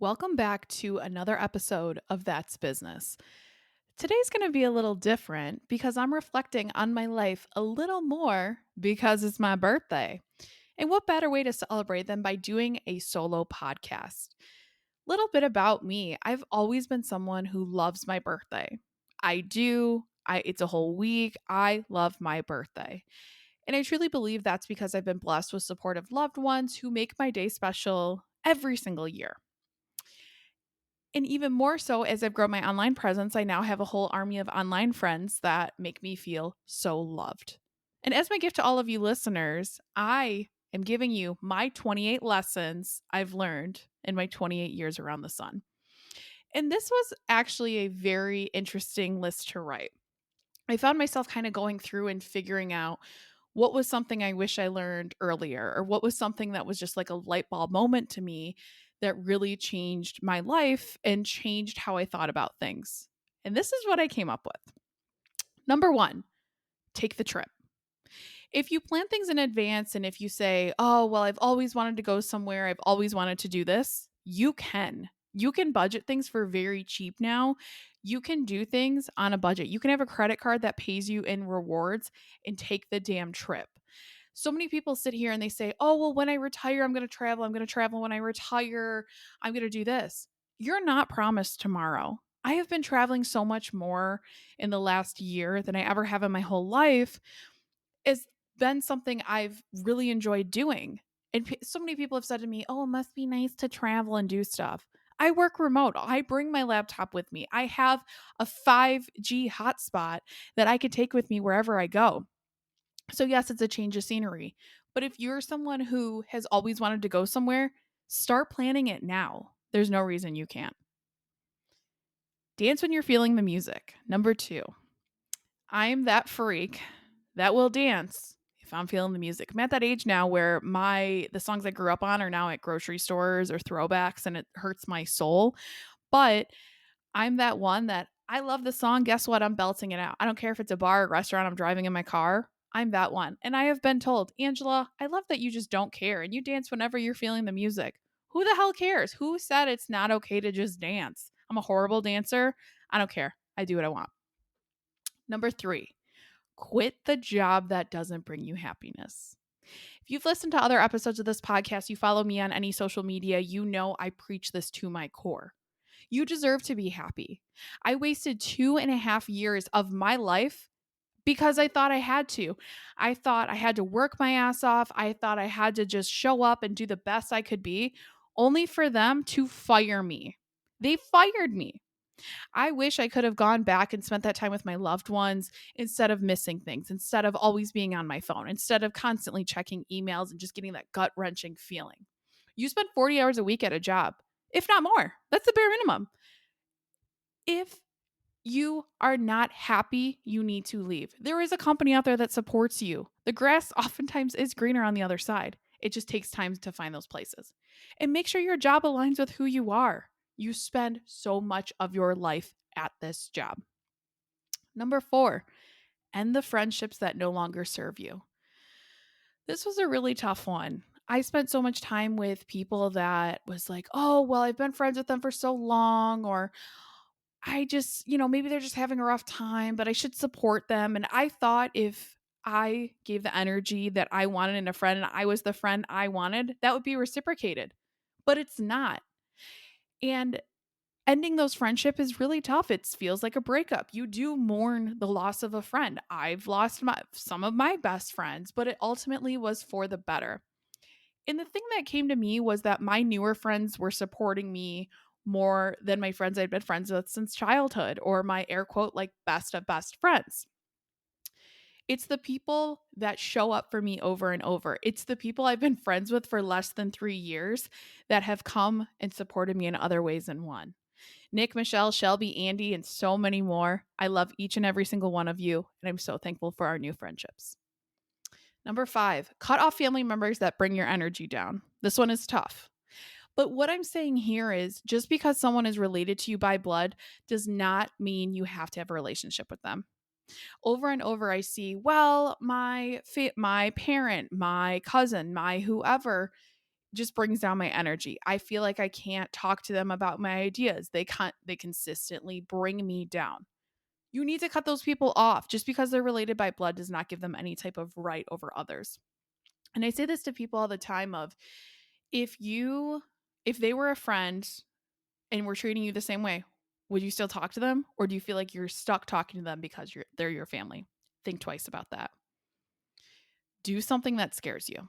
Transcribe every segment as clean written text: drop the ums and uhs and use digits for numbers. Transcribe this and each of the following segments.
Welcome back to another episode of That's Business. Today's going to be a little different because I'm reflecting on my life a little more because it's my birthday. And what better way to celebrate than by doing a solo podcast? Little bit about me. I've always been someone who loves my birthday. I do. It's a whole week. I love my birthday. And I truly believe that's because I've been blessed with supportive loved ones who make my day special every single year. And even more so, as I've grown my online presence, I now have a whole army of online friends that make me feel so loved. And as my gift to all of you listeners, I am giving you my 28 lessons I've learned in my 28 years around the sun. And this was actually a very interesting list to write. I found myself kind of going through and figuring out what was something I wish I learned earlier, or what was something that was just like a light bulb moment to me that really changed my life and changed how I thought about things. And this is what I came up with. Number one, take the trip. If you plan things in advance and if you say, oh, well, I've always wanted to go somewhere, I've always wanted to do this, you can. You can budget things for very cheap now. You can do things on a budget. You can have a credit card that pays you in rewards and take the damn trip. So many people sit here and they say, oh, well, when I retire, I'm going to travel. I'm going to travel. When I retire, I'm going to do this. You're not promised tomorrow. I have been traveling so much more in the last year than I ever have in my whole life. It's been something I've really enjoyed doing. And so many people have said to me, oh, it must be nice to travel and do stuff. I work remote. I bring my laptop with me. I have a 5G hotspot that I could take with me wherever I go. So, yes, it's a change of scenery. But if you're someone who has always wanted to go somewhere, start planning it now. There's no reason you can't. Dance when you're feeling the music. Number two, I'm that freak that will dance if I'm feeling the music. I'm at that age now where the songs I grew up on are now at grocery stores or throwbacks and it hurts my soul. But I'm that one that I love the song. Guess what? I'm belting it out. I don't care if it's a bar or restaurant, I'm driving in my car. I'm that one. And I have been told, Angela, I love that you just don't care and you dance whenever you're feeling the music. Who the hell cares? Who said it's not okay to just dance? I'm a horrible dancer. I don't care. I do what I want. Number three, quit the job that doesn't bring you happiness. If you've listened to other episodes of this podcast, you follow me on any social media, you know I preach this to my core. You deserve to be happy. I wasted 2.5 years of my life because I thought I had to. I thought I had to work my ass off. I thought I had to just show up and do the best I could be, only for them to fire me. They fired me. I wish I could have gone back and spent that time with my loved ones instead of missing things, instead of always being on my phone, instead of constantly checking emails and just getting that gut wrenching feeling. You spend 40 hours a week at a job, if not more. That's the bare minimum. If you are not happy, you need to leave. There is a company out there that supports you. The grass oftentimes is greener on the other side. It just takes time to find those places. And make sure your job aligns with who you are. You spend so much of your life at this job. Number four, end the friendships that no longer serve you. This was a really tough one. I spent so much time with people that was like, oh, well, I've been friends with them for so long, or I just, maybe they're just having a rough time, but I should support them. And I thought if I gave the energy that I wanted in a friend and I was the friend I wanted, that would be reciprocated. But it's not. And ending those friendships is really tough. It feels like a breakup. You do mourn the loss of a friend. I've lost some of my best friends, but it ultimately was for the better. And the thing that came to me was that my newer friends were supporting me more than my friends I'd been friends with since childhood, or my air quote, like best of best friends. It's the people that show up for me over and over. It's the people I've been friends with for less than 3 years that have come and supported me in other ways than one. Nick, Michelle, Shelby, Andy, and so many more. I love each and every single one of you, and I'm so thankful for our new friendships. Number five, cut off family members that bring your energy down. This one is tough. But what I'm saying here is just because someone is related to you by blood does not mean you have to have a relationship with them. Over and over, I see, well, my parent, my cousin, my whoever, just brings down my energy. I feel like I can't talk to them about my ideas. They consistently bring me down. You need to cut those people off. Just because they're related by blood does not give them any type of right over others. And I say this to people all the time of if you if they were a friend and were treating you the same way, would you still talk to them, or do you feel like you're stuck talking to them because they're your family? Think twice about that. Do something that scares you.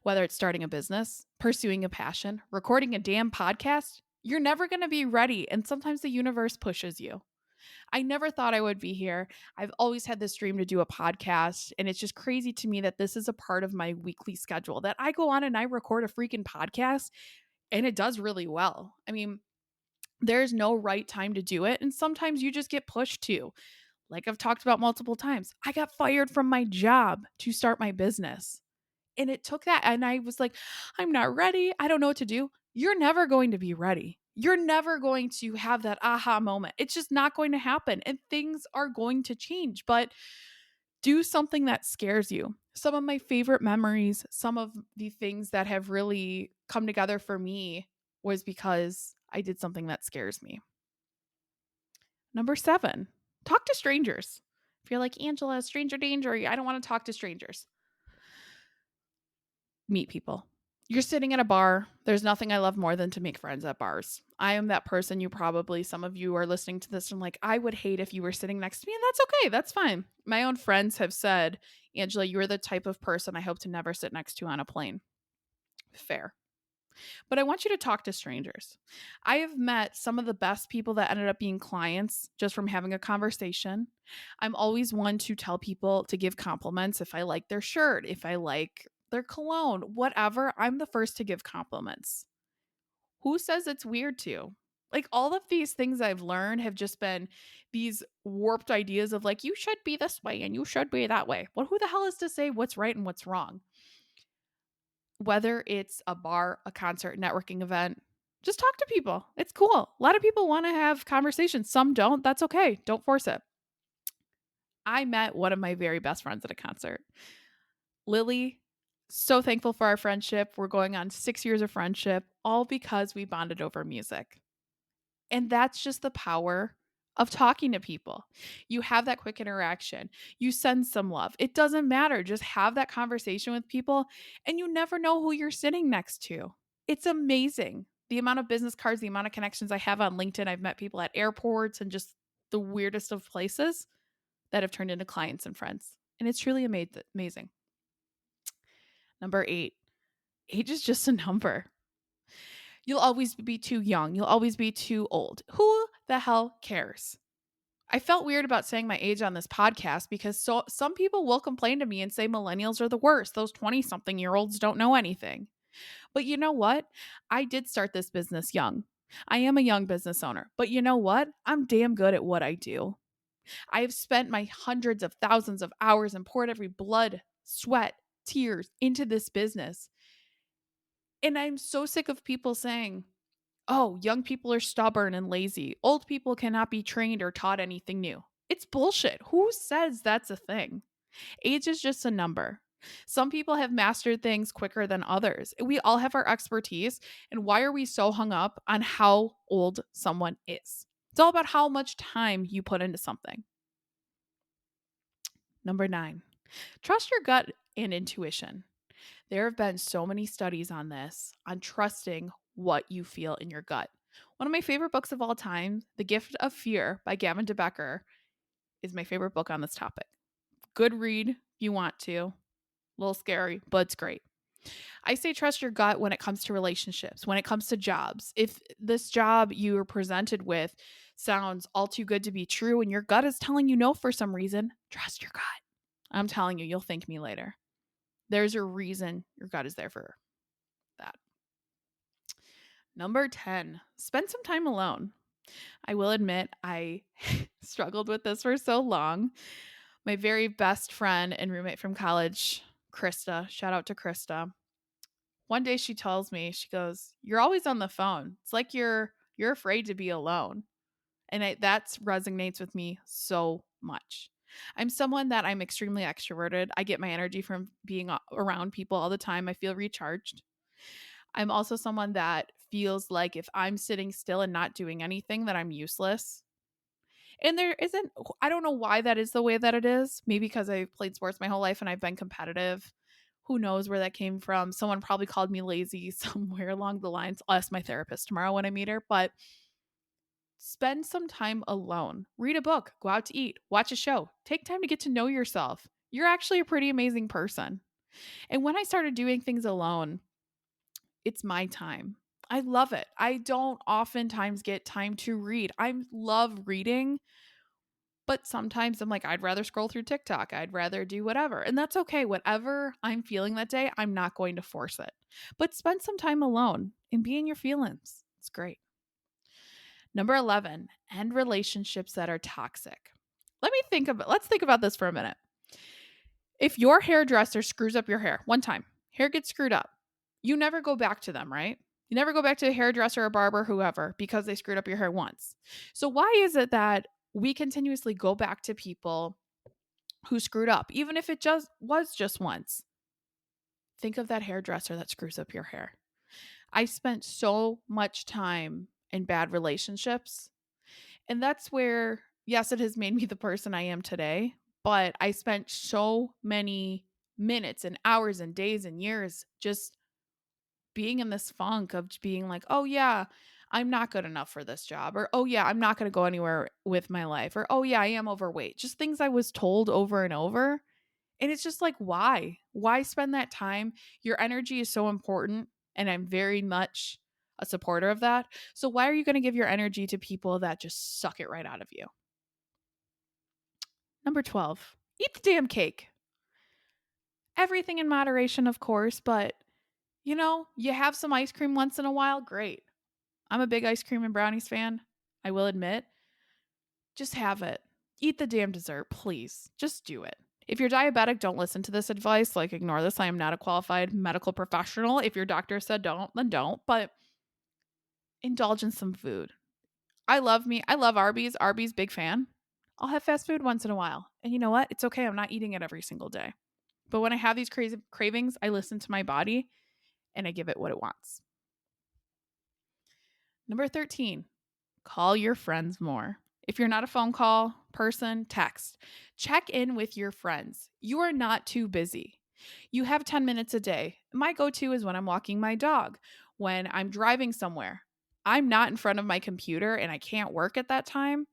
Whether it's starting a business, pursuing a passion, recording a damn podcast, you're never going to be ready, and sometimes the universe pushes you. I never thought I would be here. I've always had this dream to do a podcast, and it's just crazy to me that this is a part of my weekly schedule, that I go on and I record a freaking podcast, and it does really well. I mean, there's no right time to do it, and sometimes you just get pushed to. Like I've talked about multiple times, I got fired from my job to start my business. And it took that, and I was like, I'm not ready. I don't know what to do. You're never going to be ready. You're never going to have that aha moment. It's just not going to happen, and things are going to change. But do something that scares you. Some of my favorite memories, some of the things that have really come together for me was because I did something that scares me. Number 7, talk to strangers. If you're like, Angela, stranger danger, I don't want to talk to strangers. Meet people. You're sitting at a bar. There's nothing I love more than to make friends at bars. I am that person. Some of you are listening to this and like, I would hate if you were sitting next to me, and that's okay. That's fine. My own friends have said, Angela, you're the type of person I hope to never sit next to on a plane. Fair. But I want you to talk to strangers. I have met some of the best people that ended up being clients just from having a conversation. I'm always one to tell people to give compliments if I like their shirt, if I like their cologne, whatever. I'm the first to give compliments. Who says it's weird to? Like all of these things I've learned have just been these warped ideas of like, you should be this way and you should be that way. Well, who the hell is to say what's right and what's wrong? Whether it's a bar, a concert, networking event, just talk to people. It's cool. A lot of people want to have conversations. Some don't. That's okay. Don't force it. I met one of my very best friends at a concert. Lily, so thankful for our friendship. We're going on 6 years of friendship, all because we bonded over music. And that's just the power of talking to people. You have that quick interaction. You send some love. It doesn't matter. Just have that conversation with people, and you never know who you're sitting next to. It's amazing. The amount of business cards, the amount of connections I have on LinkedIn. I've met people at airports and just the weirdest of places that have turned into clients and friends. And it's truly amazing. Number 8, age is just a number. You'll always be too young. You'll always be too old. Who the hell cares? I felt weird about saying my age on this podcast because some people will complain to me and say millennials are the worst. Those 20-something-year-olds don't know anything. But you know what? I did start this business young. I am a young business owner. But you know what? I'm damn good at what I do. I have spent my hundreds of thousands of hours and poured every blood, sweat, tears into this business. And I'm so sick of people saying, oh, young people are stubborn and lazy. Old people cannot be trained or taught anything new. It's bullshit. Who says that's a thing? Age is just a number. Some people have mastered things quicker than others. We all have our expertise. And why are we so hung up on how old someone is? It's all about how much time you put into something. Number 9, trust your gut and intuition. There have been so many studies on this, on trusting what you feel in your gut. One of my favorite books of all time, The Gift of Fear by Gavin DeBecker, is my favorite book on this topic. Good read if you want to. A little scary, but it's great. I say trust your gut when it comes to relationships, when it comes to jobs. If this job you are presented with sounds all too good to be true and your gut is telling you no for some reason, trust your gut. I'm telling you, you'll thank me later. There's a reason your gut is there for that. Number 10, spend some time alone. I will admit I struggled with this for so long. My very best friend and roommate from college, Krista, shout out to Krista. One day she tells me, she goes, "You're always on the phone. It's like you're afraid to be alone." And that resonates with me so much. I'm someone that I'm extremely extroverted. I get my energy from being around people all the time. I feel recharged. I'm also someone that feels like if I'm sitting still and not doing anything, that I'm useless. And there isn't, I don't know why that is the way that it is. Maybe because I've played sports my whole life and I've been competitive. Who knows where that came from? Someone probably called me lazy somewhere along the lines. I'll ask my therapist tomorrow when I meet her. But spend some time alone. Read a book, go out to eat, watch a show. Take time to get to know yourself. You're actually a pretty amazing person. And when I started doing things alone, it's my time. I love it. I don't oftentimes get time to read. I love reading, but sometimes I'm like, I'd rather scroll through TikTok. I'd rather do whatever. And that's okay. Whatever I'm feeling that day, I'm not going to force it. But spend some time alone and be in your feelings. It's great. Number 11, end relationships that are toxic. Let's think about this for a minute. If your hairdresser screws up your hair one time, hair gets screwed up, you never go back to them, right? You never go back to a hairdresser or barber, whoever, because they screwed up your hair once. So why is it that we continuously go back to people who screwed up, even if it just was just once? Think of that hairdresser that screws up your hair. I spent so much time in bad relationships. And that's where, yes, it has made me the person I am today, but I spent so many minutes and hours and days and years just being in this funk of being like, oh, yeah, I'm not good enough for this job. Or, oh, yeah, I'm not going to go anywhere with my life. Or, oh, yeah, I am overweight. Just things I was told over and over. And it's just like, why? Why spend that time? Your energy is so important. And I'm very much a supporter of that. So why are you going to give your energy to people that just suck it right out of you? Number 12, eat the damn cake. Everything in moderation, of course, but you have some ice cream once in a while, great. I'm a big ice cream and brownies fan, I will admit. Just have it. Eat the damn dessert, please. Just do it. If you're diabetic, don't listen to this advice. Like, ignore this. I am not a qualified medical professional. If your doctor said don't, then don't. But indulge in some food. I love me. I love Arby's. Arby's, big fan. I'll have fast food once in a while. And you know what? It's okay. I'm not eating it every single day. But when I have these crazy cravings, I listen to my body and I give it what it wants. Number 13, call your friends more. If you're not a phone call person, text. Check in with your friends. You are not too busy. You have 10 minutes a day. My go to is when I'm walking my dog, when I'm driving somewhere. I'm not in front of my computer and I can't work at that time.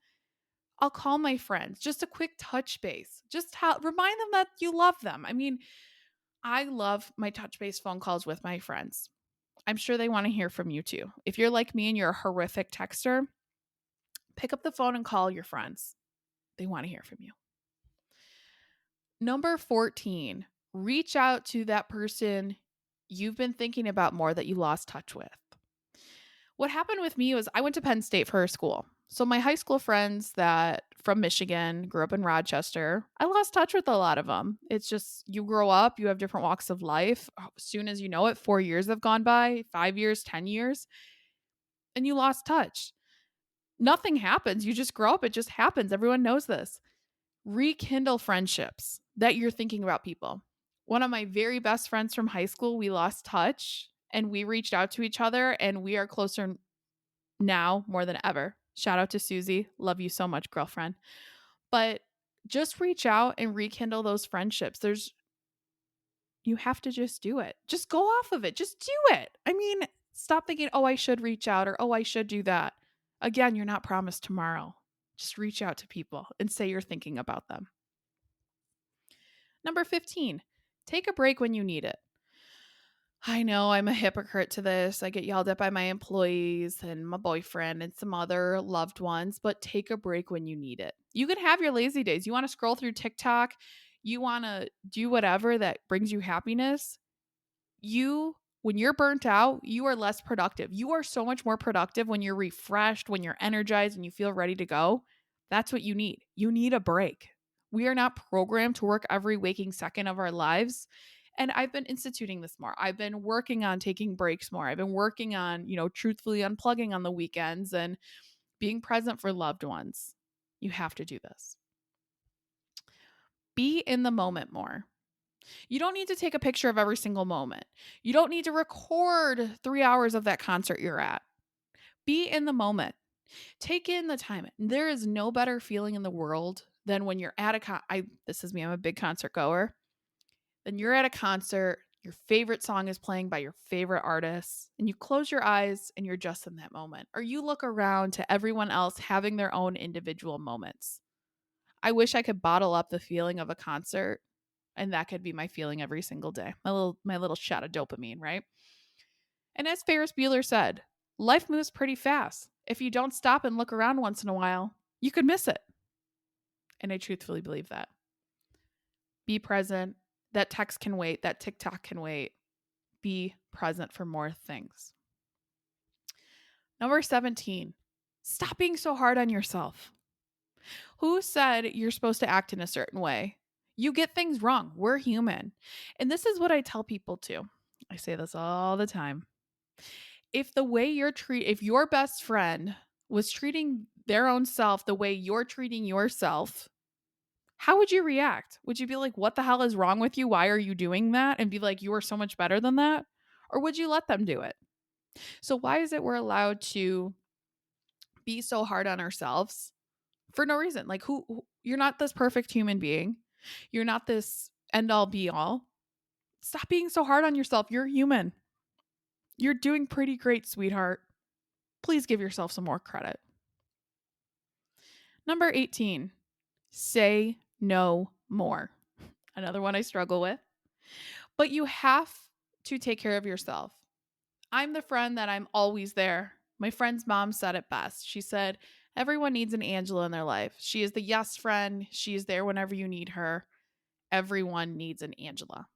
I'll call my friends. Just a quick touch base. Remind them that you love them. I mean, I love my touch base phone calls with my friends. I'm sure they want to hear from you too. If you're like me and you're a horrific texter, pick up the phone and call your friends. They want to hear from you. Number 14, reach out to that person you've been thinking about more that you lost touch with. What happened with me was I went to Penn State for school. So my high school friends that from Michigan, grew up in Rochester, I lost touch with a lot of them. It's just you grow up, you have different walks of life. As soon as you know it, 4 years have gone by, 5 years, 10 years, and you lost touch. Nothing happens. You just grow up. It just happens. Everyone knows this. Rekindle friendships that you're thinking about people. One of my very best friends from high school, we lost touch and we reached out to each other and we are closer now more than ever. Shout out to Susie. Love you so much, girlfriend. But just reach out and rekindle those friendships. You have to just do it. Just go off of it. Just do it. I mean, stop thinking, oh, I should reach out or oh, I should do that. Again, you're not promised tomorrow. Just reach out to people and say you're thinking about them. Number 15, take a break when you need it. I know I'm a hypocrite to this. I get yelled at by my employees and my boyfriend and some other loved ones, but take a break when you need it. You can have your lazy days. You want to scroll through TikTok, you want to do whatever that brings you happiness. When you're burnt out, you are less productive. You are so much more productive when you're refreshed, when you're energized and you feel ready to go. That's what you need. You need a break. We are not programmed to work every waking second of our lives. And I've been instituting this more. I've been working on taking breaks more. I've been working on, truthfully unplugging on the weekends and being present for loved ones. You have to do this. Be in the moment more. You don't need to take a picture of every single moment. You don't need to record 3 hours of that concert you're at. Be in the moment. Take in the time. There is no better feeling in the world than when you're at this is me, I'm a big concert goer. Then you're at a concert, your favorite song is playing by your favorite artist, and you close your eyes and you're just in that moment. Or you look around to everyone else having their own individual moments. I wish I could bottle up the feeling of a concert and that could be my feeling every single day. My little shot of dopamine, right? And as Ferris Bueller said, life moves pretty fast. If you don't stop and look around once in a while, you could miss it. And I truthfully believe that. Be present. That text can wait. That TikTok can wait. Be present for more things. Number 17, stop being so hard on yourself. Who said you're supposed to act in a certain way? You get things wrong. We're human. And this is what I tell people too. I say this all the time. If your best friend was treating their own self the way you're treating yourself, how would you react? Would you be like, what the hell is wrong with you? Why are you doing that? And be like, you are so much better than that? Or would you let them do it? So why is it we're allowed to be so hard on ourselves for no reason? Like you're not this perfect human being. You're not this end all be all. Stop being so hard on yourself. You're human. You're doing pretty great, sweetheart. Please give yourself some more credit. Number 18, say no more. Another one I struggle with. But you have to take care of yourself. I'm the friend that I'm always there. My friend's mom said it best. She said, everyone needs an Angela in their life. She is the yes friend. She is there whenever you need her. Everyone needs an Angela.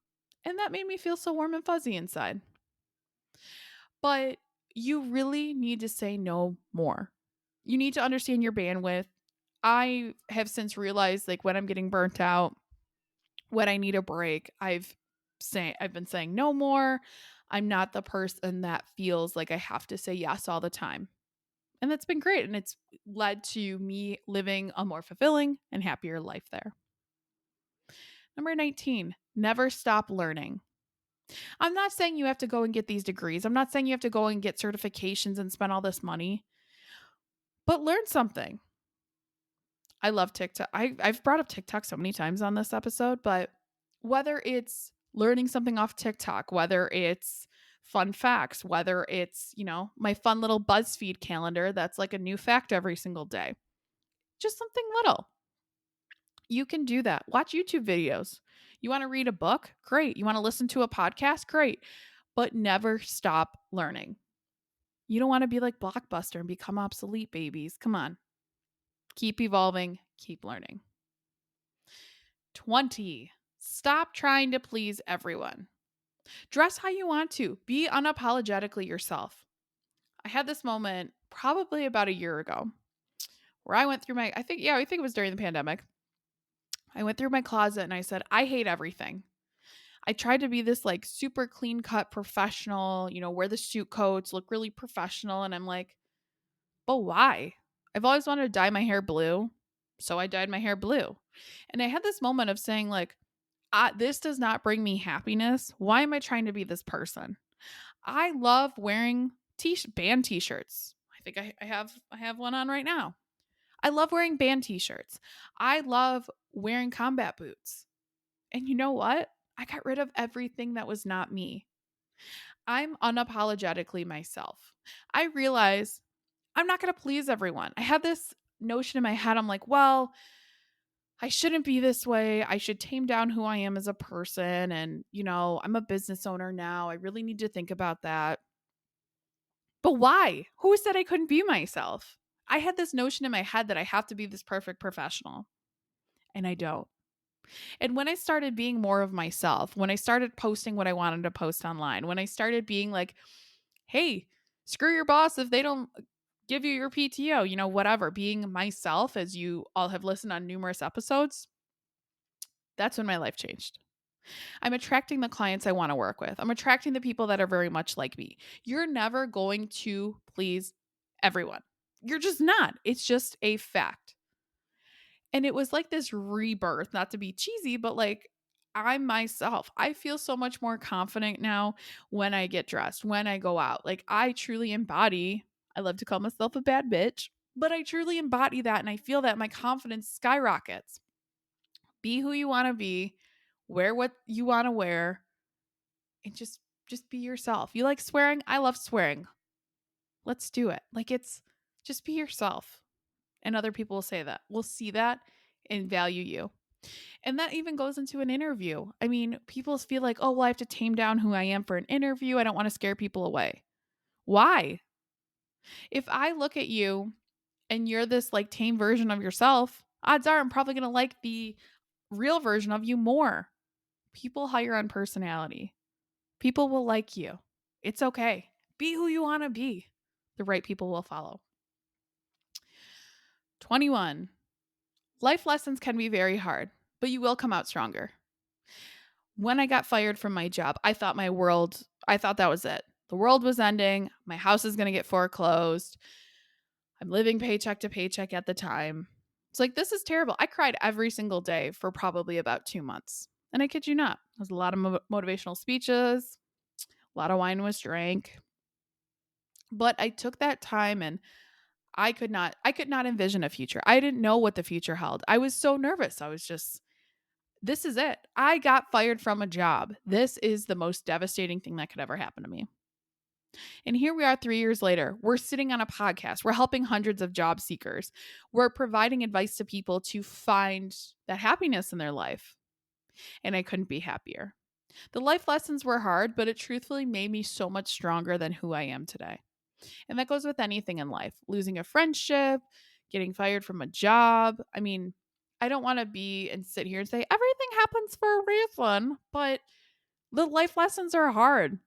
And that made me feel so warm and fuzzy inside. But you really need to say no more. You need to understand your bandwidth. I have since realized, like, when I'm getting burnt out, when I need a break, I've been saying no more. I'm not the person that feels like I have to say yes all the time. And that's been great. And it's led to me living a more fulfilling and happier life there. Number 19, never stop learning. I'm not saying you have to go and get these degrees. I'm not saying you have to go and get certifications and spend all this money, but learn something. I love TikTok. I've brought up TikTok so many times on this episode, but whether it's learning something off TikTok, whether it's fun facts, whether it's, my fun little BuzzFeed calendar that's like a new fact every single day, just something little. You can do that. Watch YouTube videos. You want to read a book? Great. You want to listen to a podcast? Great. But never stop learning. You don't want to be like Blockbuster and become obsolete, babies. Come on. Keep evolving, keep learning. 20. Stop trying to please everyone. Dress how you want to. Be unapologetically yourself. I had this moment probably about a year ago where I went through I think it was during the pandemic. I went through my closet and I said, I hate everything. I tried to be this like super clean cut professional, wear the suit coats, look really professional. And I'm like, but why? I've always wanted to dye my hair blue. So I dyed my hair blue. And I had this moment of saying like, this does not bring me happiness. Why am I trying to be this person? I love wearing band t-shirts. I think I have one on right now. I love wearing band t-shirts. I love wearing combat boots. And you know what? I got rid of everything that was not me. I'm unapologetically myself. I realize I'm not going to please everyone. I had this notion in my head. I'm like, well, I shouldn't be this way. I should tame down who I am as a person. And, I'm a business owner now. I really need to think about that. But why? Who said I couldn't be myself? I had this notion in my head that I have to be this perfect professional. And I don't. And when I started being more of myself, when I started posting what I wanted to post online, when I started being like, hey, screw your boss if they don't give you your PTO, whatever, being myself, as you all have listened on numerous episodes, that's when my life changed. I'm attracting the clients I want to work with. I'm attracting the people that are very much like me. You're never going to please everyone. You're just not. It's just a fact. And it was like this rebirth, not to be cheesy, but like I'm myself. I feel so much more confident now when I get dressed, when I go out. Like I truly embody, I love to call myself a bad bitch, but I truly embody that and I feel that my confidence skyrockets. Be who you want to be, wear what you want to wear, and just be yourself. You like swearing? I love swearing. Let's do it. Like it's just be yourself. And other people will say that. Will see that and value you. And that even goes into an interview. I mean, people feel like, oh, well, I have to tame down who I am for an interview. I don't want to scare people away. Why? If I look at you and you're this like tame version of yourself, odds are I'm probably going to like the real version of you more. People hire on personality. People will like you. It's okay. Be who you want to be. The right people will follow. 21. Life lessons can be very hard, but you will come out stronger. When I got fired from my job, I thought that was it. The world was ending. My house is going to get foreclosed. I'm living paycheck to paycheck at the time. It's like, this is terrible. I cried every single day for probably about 2 months. And I kid you not, there was a lot of motivational speeches, a lot of wine was drank. But I took that time and I could not envision a future. I didn't know what the future held. I was so nervous. I was just this is it. I got fired from a job. This is the most devastating thing that could ever happen to me. And here we are 3 years later. We're sitting on a podcast. We're helping hundreds of job seekers. We're providing advice to people to find that happiness in their life. And I couldn't be happier. The life lessons were hard, but it truthfully made me so much stronger than who I am today. And that goes with anything in life, losing a friendship, getting fired from a job. I mean, I don't want to be and sit here and say everything happens for a reason, but the life lessons are hard.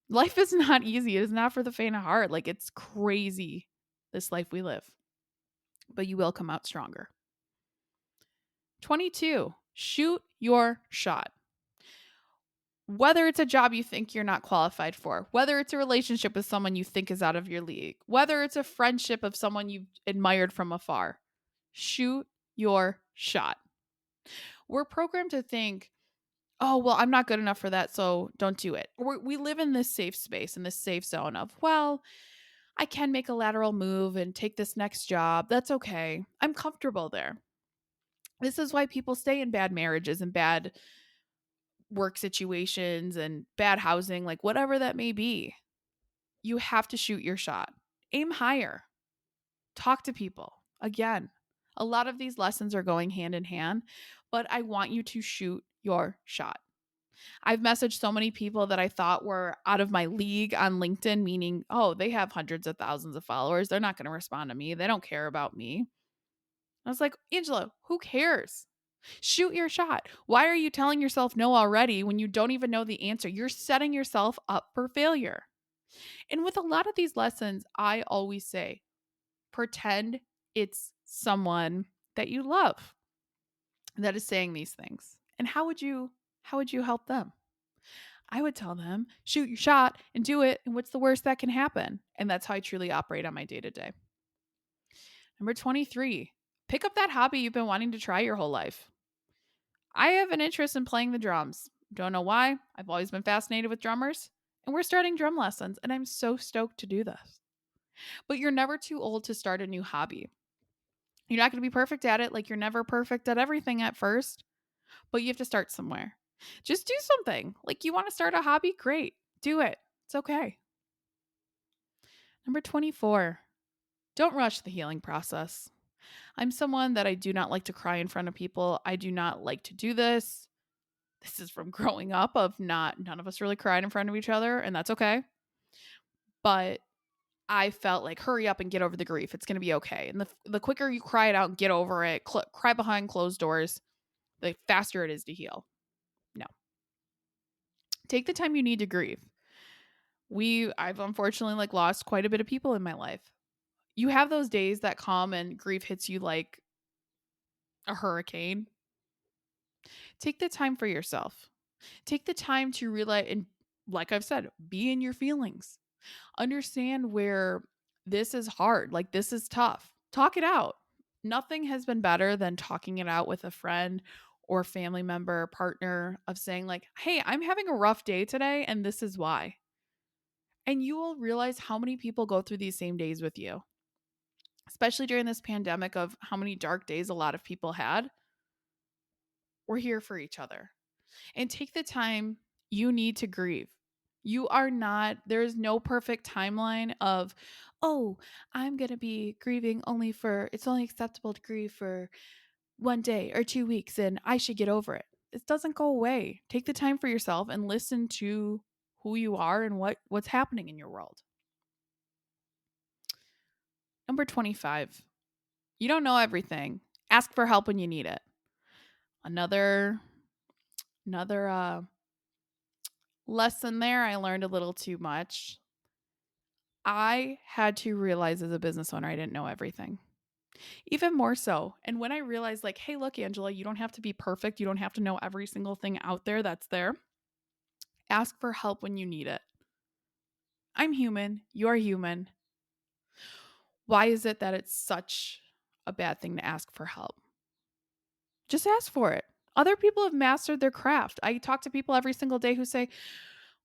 Life is not easy. It is not for the faint of heart. Like it's crazy, this life we live, but you will come out stronger. 22, shoot your shot. Whether it's a job you think you're not qualified for, whether it's a relationship with someone you think is out of your league, whether it's a friendship of someone you've admired from afar, shoot your shot. We're programmed to think, oh, well, I'm not good enough for that, so don't do it. We live in this safe space, in this safe zone of, well, I can make a lateral move and take this next job. That's okay. I'm comfortable there. This is why people stay in bad marriages and bad work situations and bad housing, like whatever that may be. You have to shoot your shot. Aim higher. Talk to people. Again, a lot of these lessons are going hand in hand, but I want you to shoot your shot. I've messaged so many people that I thought were out of my league on LinkedIn, meaning, oh, they have hundreds of thousands of followers. They're not going to respond to me. They don't care about me. I was like, Angela, who cares? Shoot your shot. Why are you telling yourself no already when you don't even know the answer? You're setting yourself up for failure. And with a lot of these lessons, I always say, pretend it's someone that you love that is saying these things. And how would you help them? I would tell them, shoot your shot and do it. And what's the worst that can happen? And that's how I truly operate on my day to day. Number 23, pick up that hobby you've been wanting to try your whole life. I have an interest in playing the drums. Don't know why. I've always been fascinated with drummers. And we're starting drum lessons. And I'm so stoked to do this. But you're never too old to start a new hobby. You're not going to be perfect at it. Like you're never perfect at everything at first. But you have to start somewhere. Just do something. Like you want to start a hobby? Great. Do it. It's okay. Number 24, don't rush the healing process. I'm someone that I do not like to cry in front of people. I do not like to do this. This is from growing up of none of us really cried in front of each other, and that's okay. But I felt like hurry up and get over the grief. It's going to be okay. And the quicker you cry it out and get over it, cry behind closed doors, the faster it is to heal. No. Take the time you need to grieve. I've unfortunately lost quite a bit of people in my life. You have those days that come and grief hits you like a hurricane. Take the time for yourself. Take the time to realize, and like I've said, be in your feelings. Understand where this is hard, like this is tough. Talk it out. Nothing has been better than talking it out with a friend or family member, partner of saying, like, hey, I'm having a rough day today, and this is why. And you will realize how many people go through these same days with you, especially during this pandemic of how many dark days a lot of people had. We're here for each other. And take the time you need to grieve. You are not, there is no perfect timeline of, oh, I'm going to be grieving only for, it's only acceptable to grieve for 1 day or 2 weeks and I should get over it. It doesn't go away. Take the time for yourself and listen to who you are and what's happening in your world. Number 25, you don't know everything. Ask for help when you need it. Another lesson there, I learned a little too much. I had to realize as a business owner, I didn't know everything. Even more so. And when I realized, like, hey, look, Angela, you don't have to be perfect. You don't have to know every single thing out there that's there. Ask for help when you need it. I'm human. You're human. Why is it that it's such a bad thing to ask for help? Just ask for it. Other people have mastered their craft. I talk to people every single day who say,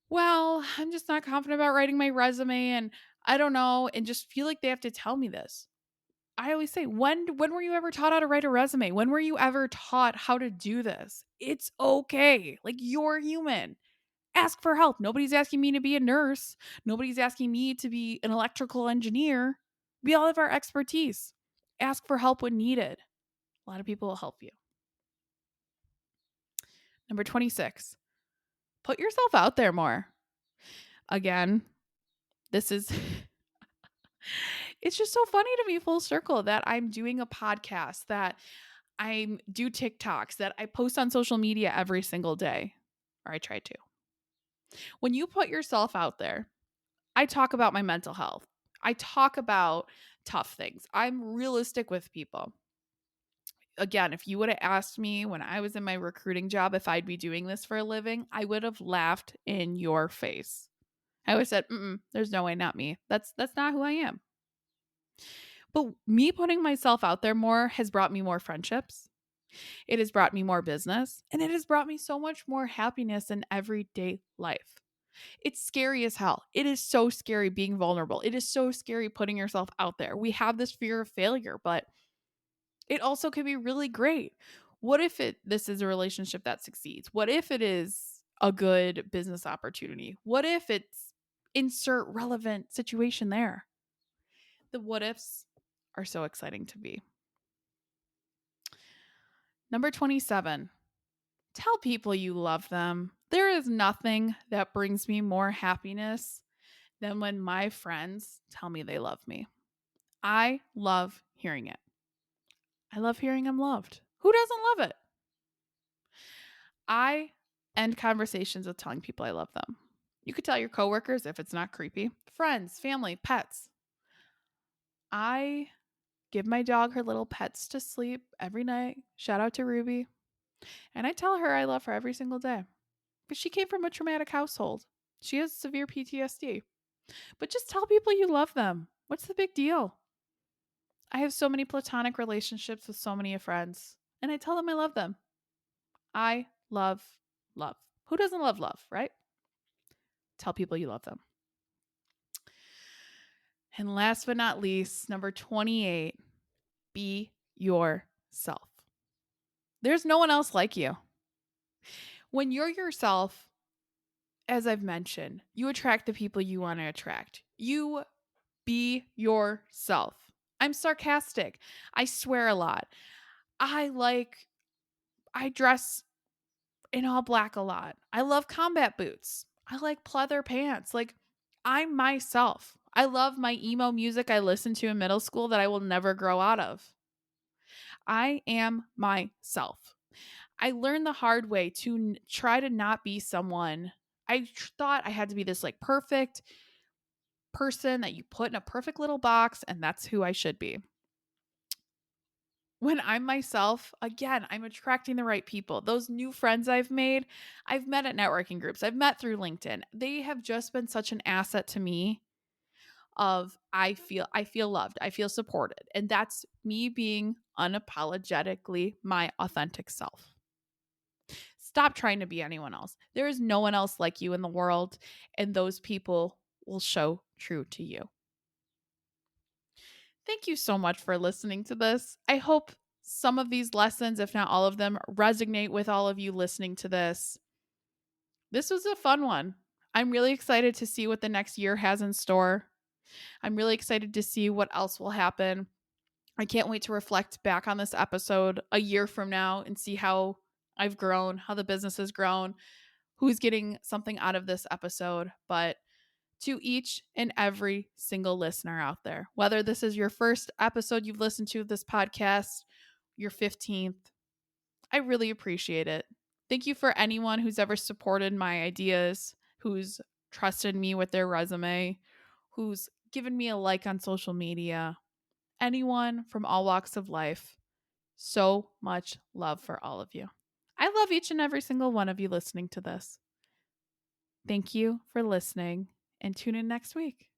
well, I'm just not confident about writing my resume and I don't know, and just feel like they have to tell me this. I always say, when were you ever taught how to write a resume? When were you ever taught how to do this? It's okay. Like, you're human. Ask for help. Nobody's asking me to be a nurse. Nobody's asking me to be an electrical engineer. We all have our expertise. Ask for help when needed. A lot of people will help you. Number 26, put yourself out there more. Again, this is it's just so funny to me full circle that I'm doing a podcast, that I do TikToks, that I post on social media every single day, or I try to. When you put yourself out there, I talk about my mental health. I talk about tough things. I'm realistic with people. Again, if you would have asked me when I was in my recruiting job if I'd be doing this for a living, I would have laughed in your face. I would have said, there's no way, not me. That's not who I am. But me putting myself out there more has brought me more friendships. It has brought me more business, and it has brought me so much more happiness in everyday life. It's scary as hell. It is so scary being vulnerable. It is so scary putting yourself out there. We have this fear of failure, but it also can be really great. What if this is a relationship that succeeds? What if it is a good business opportunity? What if it's insert relevant situation there? The what ifs are so exciting to be. Number 27, tell people you love them. There is nothing that brings me more happiness than when my friends tell me they love me. I love hearing it. I love hearing I'm loved. Who doesn't love it? I end conversations with telling people I love them. You could tell your coworkers if it's not creepy, friends, family, pets. I give my dog her little pets to sleep every night. Shout out to Ruby. And I tell her I love her every single day. Because she came from a traumatic household. She has severe PTSD. But just tell people you love them. What's the big deal? I have so many platonic relationships with so many friends, and I tell them I love them. I love love. Who doesn't love love, right? Tell people you love them. And last but not least, number 28, be yourself. There's no one else like you. When you're yourself, as I've mentioned, you attract the people you want to attract. You be yourself. I'm sarcastic. I swear a lot. I dress in all black a lot. I love combat boots. I like pleather pants. Like, I'm myself. I love my emo music I listened to in middle school that I will never grow out of. I am myself. I learned the hard way to try to not be someone. I thought I had to be this like perfect person that you put in a perfect little box, and that's who I should be. When I'm myself, again, I'm attracting the right people. Those new friends I've made, I've met at networking groups, I've met through LinkedIn. They have just been such an asset to me of I feel loved, I feel supported. And that's me being unapologetically my authentic self. Stop trying to be anyone else. There is no one else like you in the world, and those people will show true to you. Thank you so much for listening to this. I hope some of these lessons, if not all of them, resonate with all of you listening to this. This was a fun one. I'm really excited to see what the next year has in store. I'm really excited to see what else will happen. I can't wait to reflect back on this episode a year from now and see how I've grown, how the business has grown, who's getting something out of this episode. But to each and every single listener out there, whether this is your first episode you've listened to of this podcast, your 15th, I really appreciate it. Thank you for anyone who's ever supported my ideas, who's trusted me with their resume, who's given me a like on social media, anyone from all walks of life. So much love for all of you. I love each and every single one of you listening to this. Thank you for listening, and tune in next week.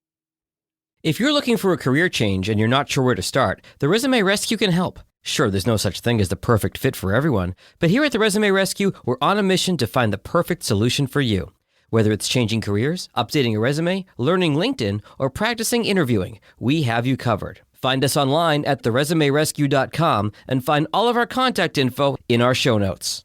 If you're looking for a career change and you're not sure where to start, the Resume Rescue can help. Sure, there's no such thing as the perfect fit for everyone, but here at the Resume Rescue, we're on a mission to find the perfect solution for you. Whether it's changing careers, updating a resume, learning LinkedIn, or practicing interviewing, we have you covered. Find us online at theresumerescue.com and find all of our contact info in our show notes.